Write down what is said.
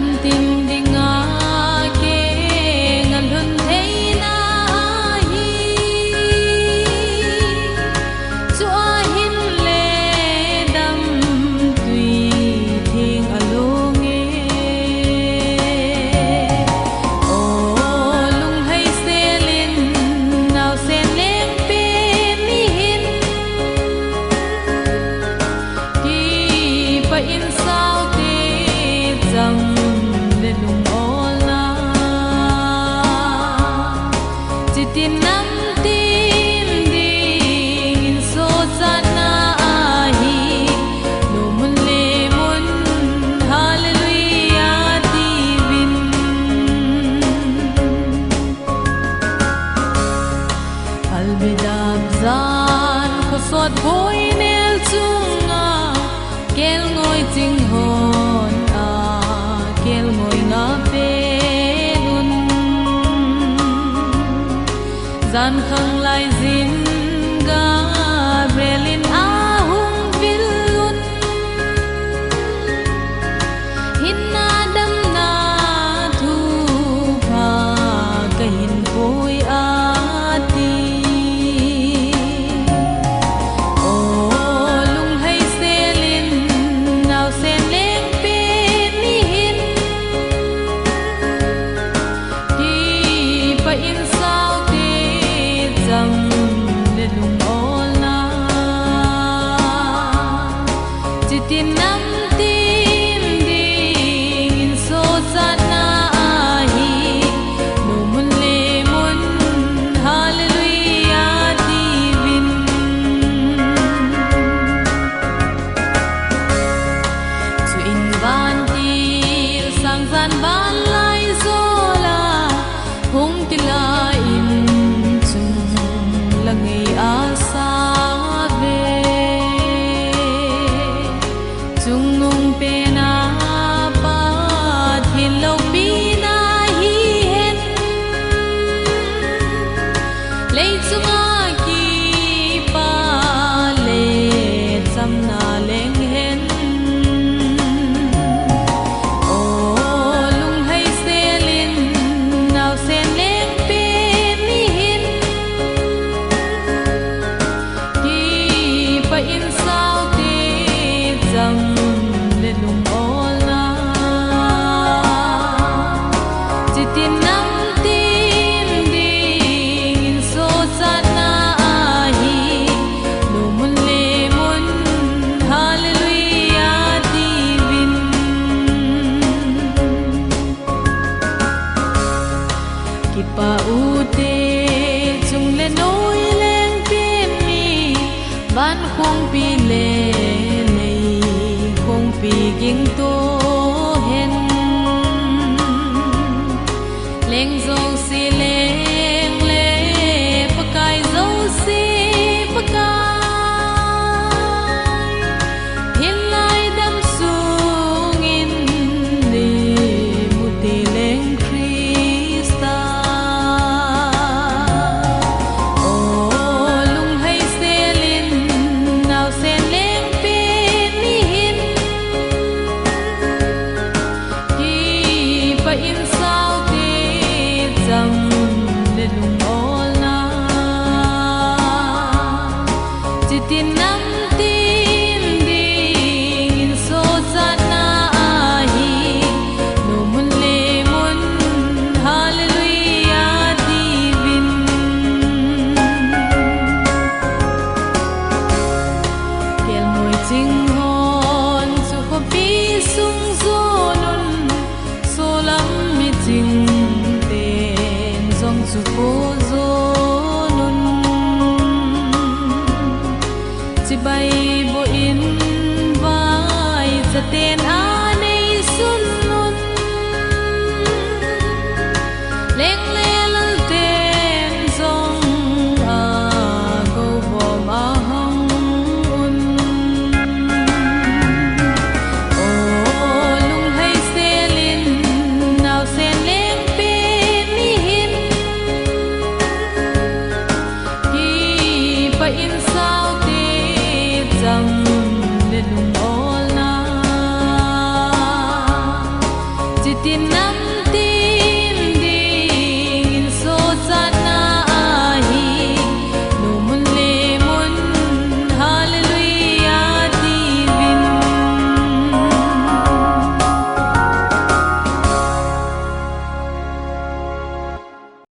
lam tim ding a ke ngal hun thei na hi chu a hin le dam tui thing along e o lung hai selin naw sen leng pe mi hin ki pa in sao te jam le lung ol na chitin nam tim ding in so sana hi lo mun le mun hallelujah ti vin albidam zan ko sot boy nel chunga kel ngoi ting hon a kel ngoi nga pe nun zan khang lai zin ga belin a hung vilun hin na dam na thu pha ka hin poi a ti o lung hai selin naw sen leng pe mi hin ki pa in sao te jam le lung ol na chitin nam tim ding in so sana hi lo mun le mun hallelujah ti vin chu in van ti sang san van lai zola hung ti la in chung la ngei a sa ve chung nung pe na pa thin lo pi na hi hen lei chunga ki pa le cham na leng hen o lung hai selin naw sen leng pe mi hin ki pa in sao te jam le lung ol na chitin nam tim ding in so sana hi lo mun le mun hallelujah ti vin ki pa u te chung le noi leng pe mi ban khong pi le nei khong pi ging to hen leng zo si leng le pakai zo si pakai hin lai dam sung in le muti leng krista o lung hai selin naw sen leng pe mi hin ki pa in sao te jam le lung ol na chitin nam tim ding in so sana hi lo mun le mun hallelujah ti vin kel moi ching hon chu ko pi sung zo nun so lam mi ching ten zong chu ko zo nun chi bai bo in vai za ten a nei sun nun leng le lal ten zong a go bo ma hong un o lung hai selin naw sen leng pe mi hin ki pa in sao te jam le lung ol na tin